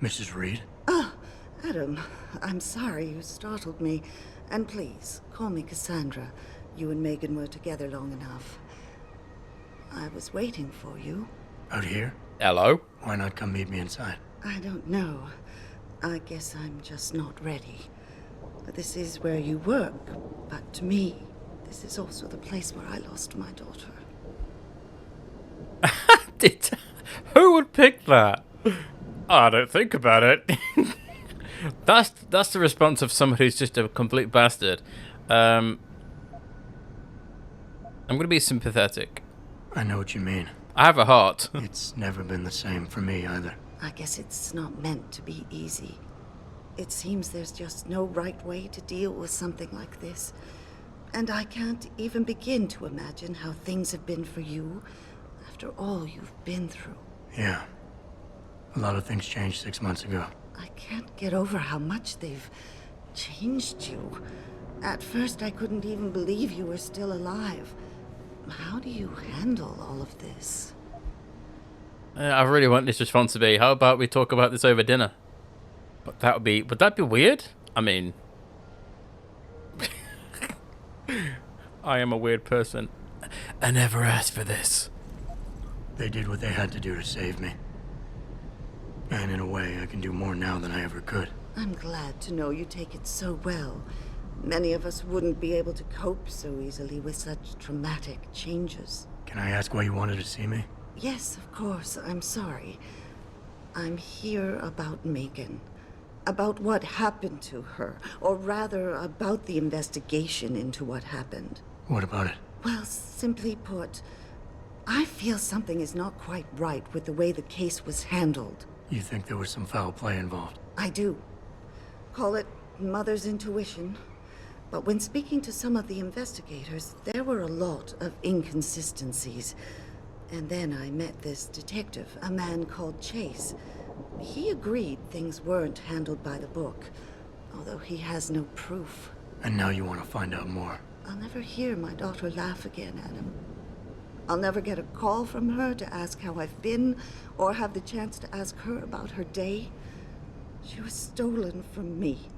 Mrs. Reed? Oh, Adam, I'm sorry you startled me. And please, call me Cassandra. You and Megan were together long enough. I was waiting for you. Out here? Hello? Why not come meet me inside? I don't know. I guess I'm just not ready. But this is where you work. But to me, this is also the place where I lost my daughter. Who would pick that? I don't think about it. That's the response of someone who's just a complete bastard. I'm gonna be sympathetic. I know what you mean. I have a heart. It's never been the same for me either. I guess it's not meant to be easy. It seems there's just no right way to deal with something like this. And I can't even begin to imagine how things have been for you after all you've been through. Yeah. A lot of things changed 6 months ago. I can't get over how much they've changed you. At first, I couldn't even believe you were still alive. How do you handle all of this? I really want this response to be, how about we talk about this over dinner? But would that be weird? I mean, I am a weird person. I never asked for this. They did what they had to do to save me. And in a way, I can do more now than I ever could. I'm glad to know you take it so well. Many of us wouldn't be able to cope so easily with such traumatic changes. Can I ask why you wanted to see me? Yes, of course. I'm sorry. I'm here about Megan. About what happened to her. Or rather, about the investigation into what happened. What about it? Well, simply put, I feel something is not quite right with the way the case was handled. You think there was some foul play involved? I do. Call it mother's intuition. But when speaking to some of the investigators, there were a lot of inconsistencies. And then I met this detective, a man called Chase. He agreed things weren't handled by the book, although he has no proof. And now you want to find out more? I'll never hear my daughter laugh again, Adam. I'll never get a call from her to ask how I've been, or have the chance to ask her about her day. She was stolen from me.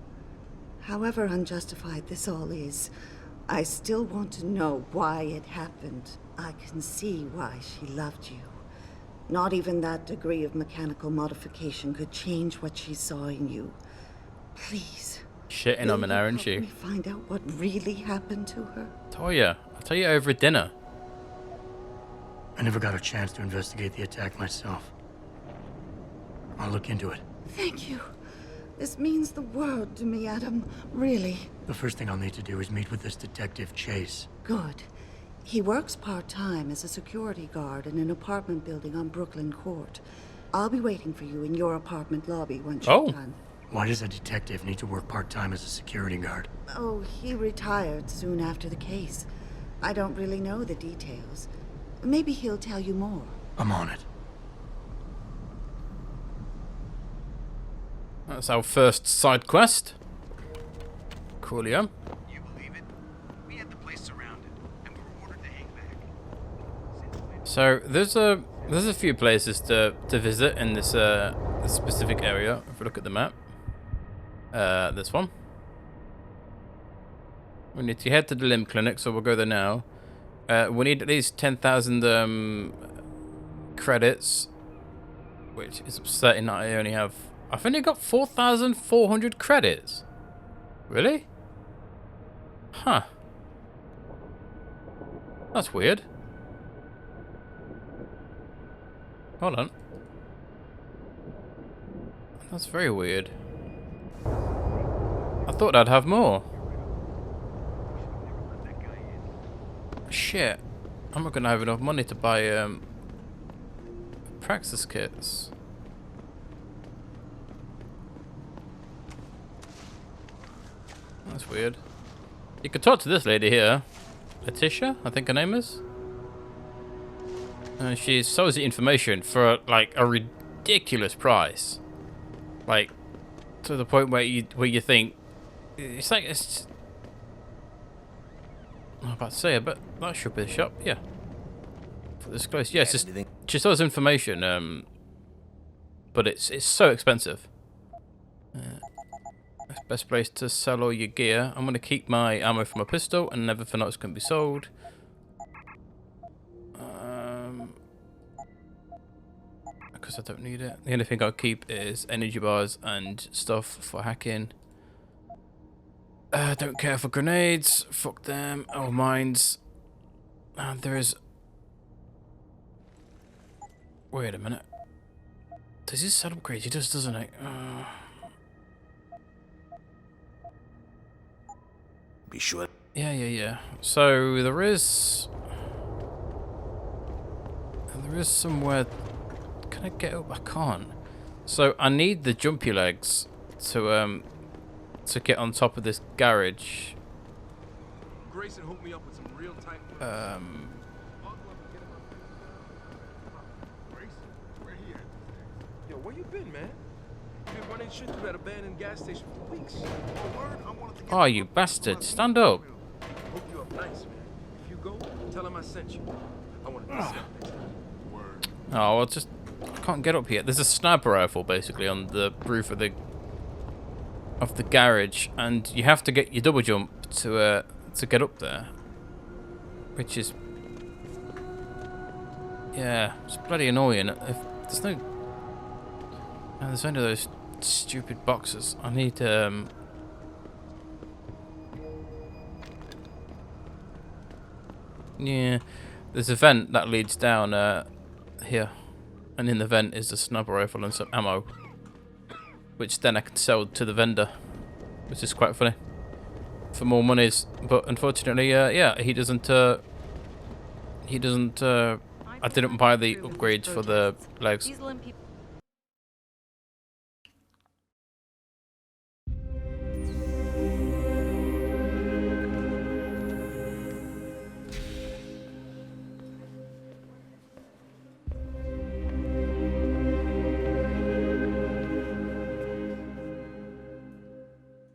However unjustified this all is, I still want to know why it happened. I can see why she loved you. Not even that degree of mechanical modification could change what she saw in you. Please. Shitting on an hour, isn't she? Help me find out what really happened to her. Toya, I'll tell you over dinner. I never got a chance to investigate the attack myself. I'll look into it. Thank you. This means the world to me, Adam. Really. The first thing I'll need to do is meet with this detective, Chase. Good. He works part-time as a security guard in an apartment building on Brooklyn Court. I'll be waiting for you in your apartment lobby once you're done. Why does a detective need to work part-time as a security guard? Oh, he retired soon after the case. I don't really know the details. Maybe he'll tell you more. I'm on it. That's our first side quest. Coolio. You believe it? We had the place surrounded, and we were ordered to hang back. So there's a few places to visit in this specific area. If we look at the map, this one. We need to head to the limb clinic, so we'll go there now. We need at least 10,000 credits, which is upsetting that I only have. I've only got 4,400 credits. Really? Huh. That's weird. Hold on. That's very weird. I thought I'd have more. Shit. I'm not gonna have enough money to buy praxis kits. That's weird. You could talk to this lady here. Letitia, I think her name is. She sells the information for like a ridiculous price. Like to the point where you think it's like it's. I'm about to say it, but that should be the shop. Yeah. For this close, yes. She sells information. But it's so expensive. Best place to sell all your gear. I'm going to keep my ammo for my pistol and everything else can be sold. Because I don't need it. The only thing I'll keep is energy bars and stuff for hacking. Don't care for grenades. Fuck them. Oh, mines. There is... Wait a minute. Does he sell upgrades? He does, doesn't he? Be sure. Yeah. So there is somewhere. Can I get up? I can't. So I need the jumpy legs to get on top of this garage. Grayson hooked me up with some real tight. Grayson, where he at? Yo, where you been, man? Been running shit through that abandoned gas station for weeks. Oh, you bastard! Stand up. Hook you up nice, man. If you go, tell him I sent you. I want to be set next time. Word. Oh, well, just I can't get up here. There's a sniper rifle basically on the roof of the garage, and you have to get your double jump to get up there, which is it's bloody annoying. If there's no, there's only those stupid boxes. I need yeah, there's a vent that leads down here, and in the vent is a sniper rifle and some ammo, which then I can sell to the vendor, which is quite funny, for more monies. But unfortunately, he doesn't. I didn't buy the upgrades for the legs.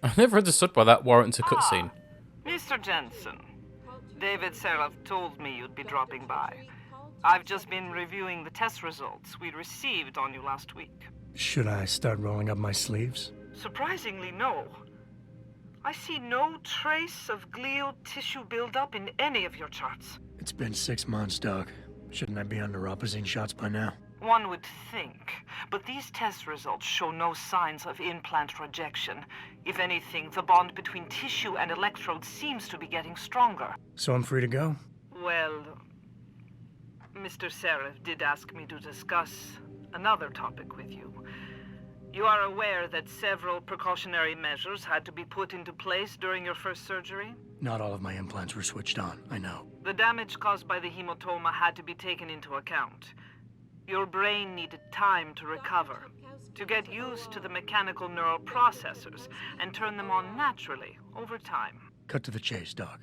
I never understood why that warrants a cutscene. Mr. Jensen, David Seraph told me you'd be dropping by. I've just been reviewing the test results we received on you last week. Should I start rolling up my sleeves? Surprisingly, no. I see no trace of glial tissue buildup in any of your charts. It's been 6 months, Doc. Shouldn't I be under opposite shots by now? One would think, but these test results show no signs of implant rejection. If anything, the bond between tissue and electrodes seems to be getting stronger. So I'm free to go? Well, Mr. Seraph did ask me to discuss another topic with you. You are aware that several precautionary measures had to be put into place during your first surgery? Not all of my implants were switched on, I know. The damage caused by the hematoma had to be taken into account. Your brain needed time to recover, to get used to the mechanical neural processors and turn them on naturally over time. Cut to the chase, Doc.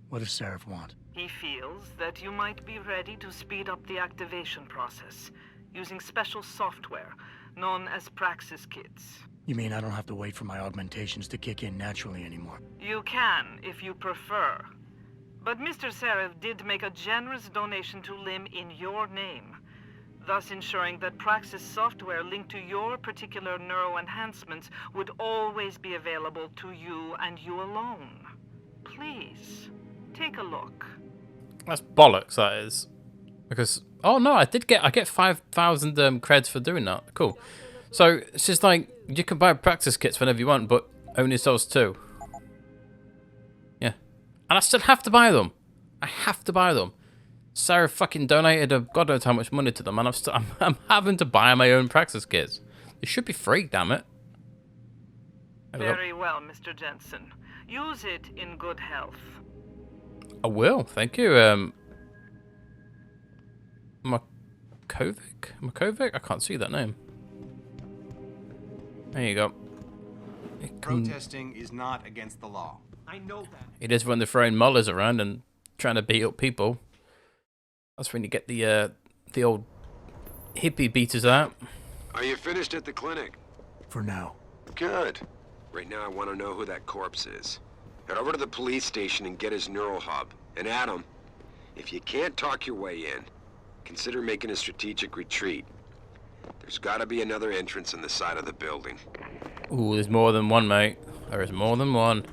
What does Seraph want? He feels that you might be ready to speed up the activation process using special software known as Praxis kits. You mean I don't have to wait for my augmentations to kick in naturally anymore? You can, if you prefer. But Mr. Seraph did make a generous donation to LIM in your name, thus ensuring that Praxis software linked to your particular neuro enhancements would always be available to you and you alone. Please, take a look. That's bollocks, that is. Because, oh no, I get 5,000 creds for doing that. Cool. So, it's just like, you can buy practice kits whenever you want, but only sells 2. Yeah. And I still have to buy them. I have to buy them. Sarah fucking donated a god knows how much money to them, and I'm having to buy my own practice kits. They should be free, damn it. Very well, Mr. Jensen. Use it in good health. I will, thank you. Makovic? I can't see that name. There you go. Protesting is not against the law. I know that. It is when they're throwing molars around and trying to beat up people. That's when you get the old hippie beaters out. Are you finished at the clinic? For now. Good. Right now I want to know who that corpse is. Head over to the police station and get his neural hub. And Adam, if you can't talk your way in, consider making a strategic retreat. There's gotta be another entrance in the side of the building. Ooh, there's more than one, mate. There is more than one.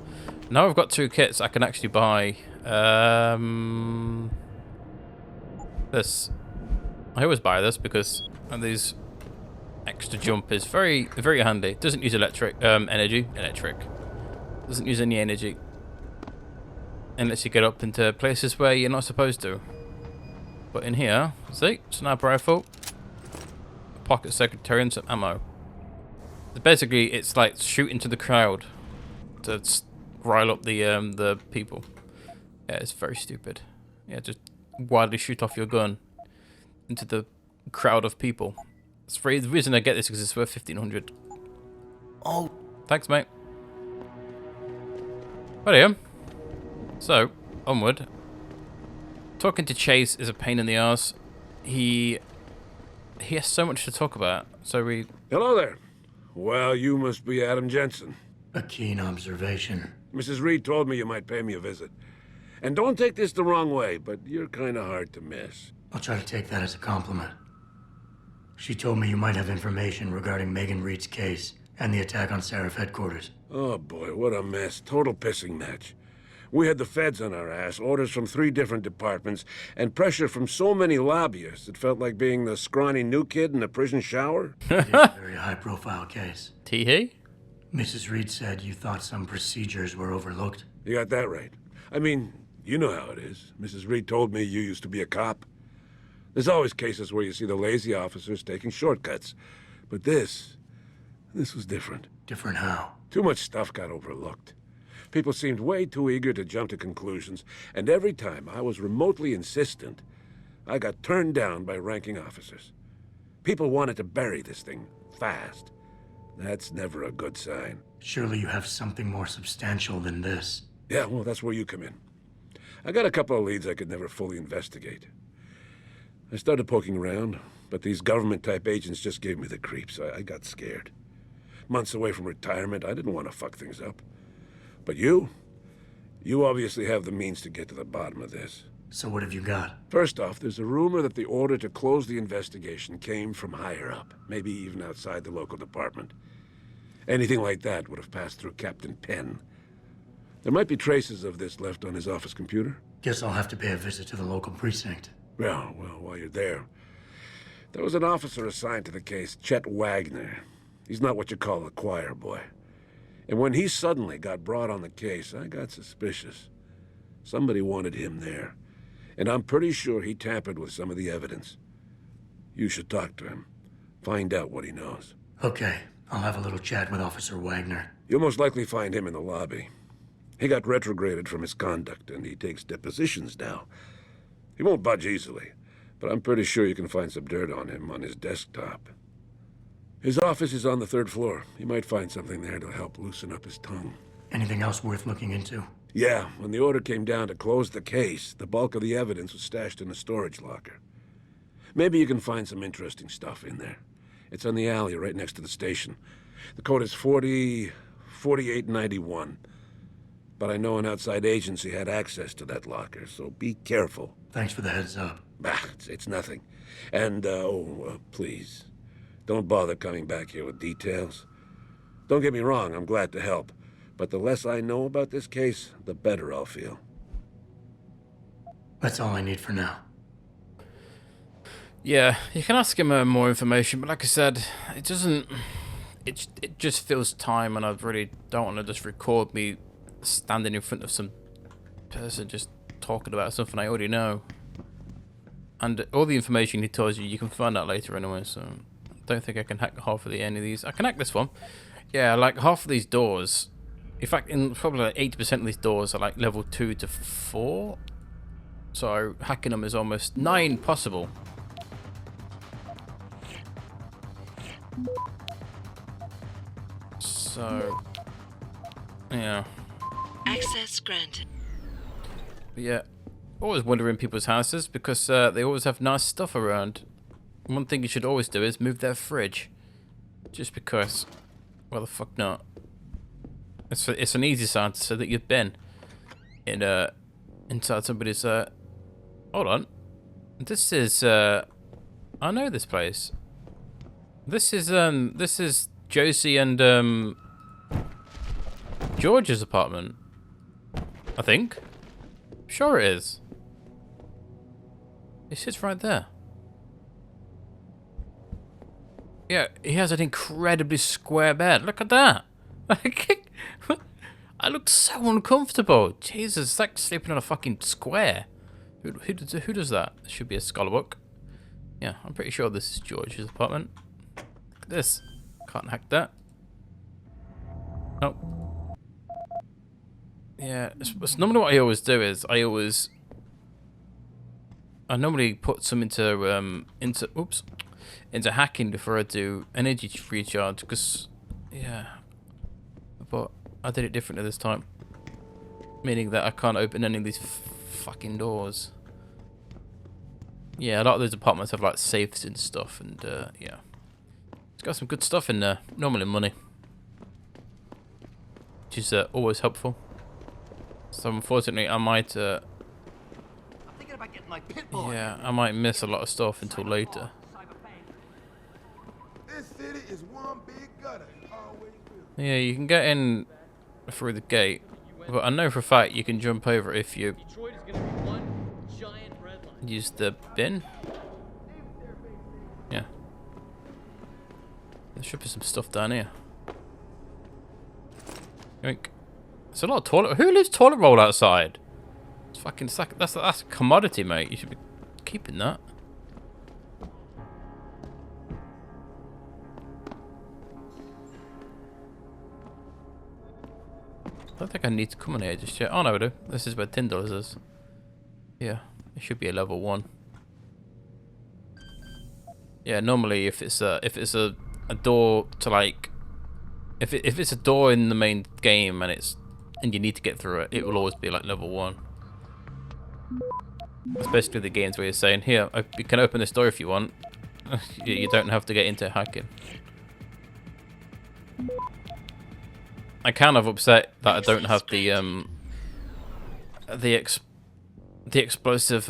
Now I've got 2 kits I can actually buy. This. I always buy this because these extra jump is very, very handy. It doesn't use energy. Doesn't use any energy. And lets you get up into places where you're not supposed to. But in here, see, sniper rifle, pocket secretary, and some ammo. Basically, it's like shoot into the crowd to rile up the people. Yeah, it's very stupid. Yeah, just wildly shoot off your gun into the crowd of people. It's free. The reason I get this is because it's worth 1,500. Oh, thanks, mate. But yeah. So, onward. Talking to Chase is a pain in the arse. He has so much to talk about. So we... Hello there. Well, you must be Adam Jensen. A keen observation. Mrs. Reed told me you might pay me a visit. And don't take this the wrong way, but you're kind of hard to miss. I'll try to take that as a compliment. She told me you might have information regarding Megan Reed's case and the attack on Seraph headquarters. Oh boy, what a mess. Total pissing match. We had the feds on our ass, orders from 3 different departments, and pressure from so many lobbyists it felt like being the scrawny new kid in a prison shower. It is a very high-profile case. Tee-hee? Mrs. Reed said you thought some procedures were overlooked. You got that right. I mean, you know how it is. Mrs. Reed told me you used to be a cop. There's always cases where you see the lazy officers taking shortcuts. But this was different. Different how? Too much stuff got overlooked. People seemed way too eager to jump to conclusions, and every time I was remotely insistent, I got turned down by ranking officers. People wanted to bury this thing fast. That's never a good sign. Surely you have something more substantial than this. Yeah, well, that's where you come in. I got a couple of leads I could never fully investigate. I started poking around, but these government-type agents just gave me the creeps. I got scared. Months away from retirement, I didn't want to fuck things up. But you obviously have the means to get to the bottom of this. So what have you got? First off, there's a rumor that the order to close the investigation came from higher up, maybe even outside the local department. Anything like that would have passed through Captain Penn. There might be traces of this left on his office computer. Guess I'll have to pay a visit to the local precinct. Well, while you're there, there was an officer assigned to the case, Chet Wagner. He's not what you call a choir boy. And when he suddenly got brought on the case, I got suspicious. Somebody wanted him there. And I'm pretty sure he tampered with some of the evidence. You should talk to him. Find out what he knows. Okay, I'll have a little chat with Officer Wagner. You'll most likely find him in the lobby. He got retrograded from his conduct, and he takes depositions now. He won't budge easily, but I'm pretty sure you can find some dirt on him on his desktop. His office is on the 3rd floor. You might find something there to help loosen up his tongue. Anything else worth looking into? Yeah, when the order came down to close the case, the bulk of the evidence was stashed in a storage locker. Maybe you can find some interesting stuff in there. It's on the alley right next to the station. The code is 4891. But I know an outside agency had access to that locker, so be careful. Thanks for the heads up. Bah, it's nothing. And, please, don't bother coming back here with details. Don't get me wrong, I'm glad to help. But the less I know about this case, the better I'll feel. That's all I need for now. Yeah, you can ask him more information, but like I said, it doesn't... It just fills time, and I really don't want to just record me standing in front of some person just talking about something I already know. And all the information he tells you, you can find out later anyway, so I don't think I can hack half of any of these. I can hack this one. Yeah, like half of these doors, in fact, probably like 80% of these doors are like level 2 to 4. So hacking them is almost 9 possible. So, yeah. Access granted. But yeah, always wonder in people's houses because they always have nice stuff around. One thing you should always do is move their fridge. Just because, well, the fuck not? It's an easy sign to say that you've been in inside somebody's. Hold on, this is I know this place. This is Josie and George's apartment. I think. Sure it is. It sits right there. Yeah, he has an incredibly square bed. Look at that. I look so uncomfortable. Jesus, it's like sleeping on a fucking square. Who does that? There should be a scholar book. Yeah, I'm pretty sure this is George's apartment. Look at this. Can't hack that. Oh. Yeah, it's normally what I always do is I normally put some into hacking before I do energy recharge, because yeah, but I did it differently this time, meaning that I can't open any of these fucking doors. Yeah, a lot of those apartments have like safes and stuff, and yeah, it's got some good stuff in there. Normally money, which is always helpful. So unfortunately, I might. I'm thinking about getting my pit bull. Yeah, I might miss a lot of stuff until later. This city is one big gutter. Always will. Yeah, you can get in through the gate, but I know for a fact you can jump over if you Detroit is gonna be one giant red line. use the bin. Yeah. There should be some stuff down here. Yoink. It's a lot of toilet. Who leaves toilet roll outside? It's fucking sack. That's a commodity, mate. You should be keeping that. I don't think I need to come in here just yet. Oh no, I do. This is where $10 is. Yeah, it should be a level 1. Yeah, normally if it's a door to like, if it's a door in the main game and you need to get through it, it will always be like level 1. Especially the games where you're saying, here, you can open this door if you want. You don't have to get into hacking. I'm kind of upset that I don't have the explosive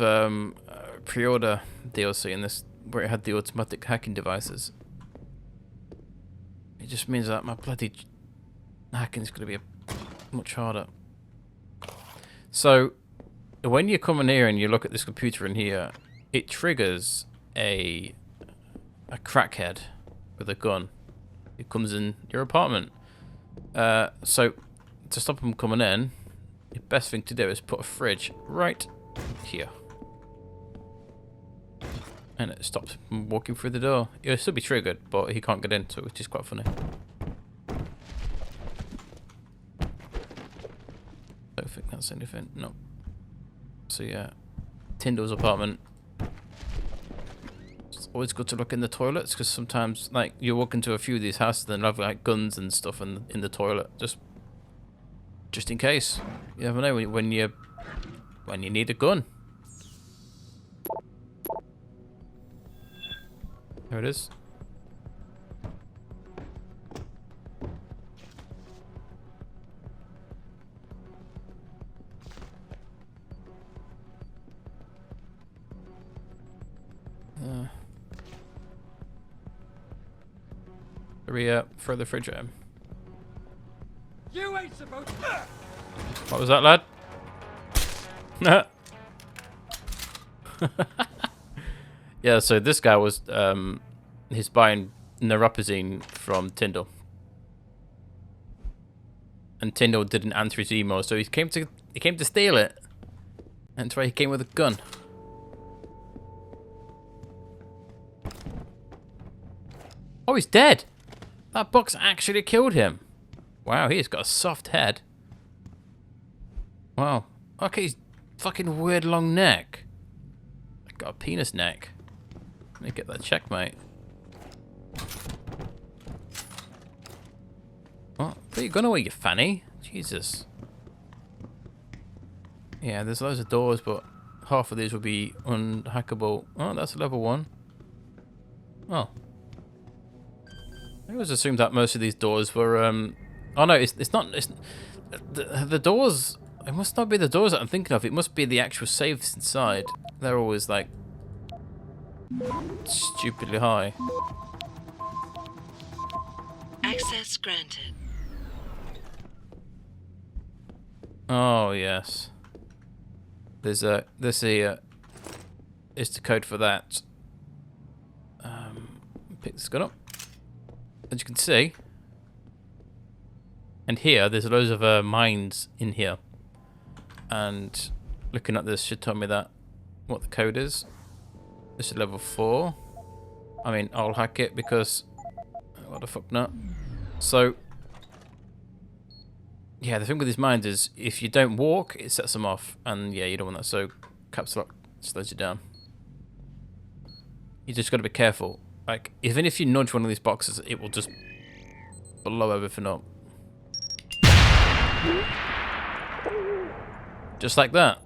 pre-order DLC in this, where it had the automatic hacking devices. It just means that my bloody hacking is going to be much harder. So when you come in here and you look at this computer in here, it triggers a crackhead with a gun. It comes in your apartment. So to stop them coming in, the best thing to do is put a fridge right here, and it stops him walking through the door. He'll still be triggered, but he can't get in, so which is quite funny. Don't think that's anything. No. So yeah, Tyndall's apartment. It's always good to look in the toilets, because sometimes, like, you walk into a few of these houses and they'll have like guns and stuff in the toilet, just in case. You never know when you need a gun. There it is. Throw the fridge at him. You ain't supposed to. What was that, lad? Yeah, so this guy was he's buying Neuropazine from Tyndall, and Tyndall didn't answer his email, so he came to steal it, and that's why he came with a gun. Oh, he's dead. That box actually killed him. Wow, he's got a soft head. Wow. Okay, he's fucking weird long neck. I got a penis neck. Let me get that check, mate. What? Put your gun away, you fanny. Jesus. Yeah, there's loads of doors, but half of these will be unhackable. Oh, that's level 1. Oh. I always assumed that most of these doors were, oh no, it's not, the doors, it must not be the doors that I'm thinking of, it must be the actual safes inside. They're always, like, stupidly high. Access granted. Oh yes. This here is the code for that. Pick this gun up. As you can see, and here there's loads of mines in here. And looking at this should tell me that what the code is. This is level 4. I mean, I'll hack it because what the fuck not. So yeah, the thing with these mines is if you don't walk, it sets them off, and yeah, you don't want that. So caps lock slows you down. You just got to be careful. Like even if you nudge one of these boxes, it will just blow everything up, just like that.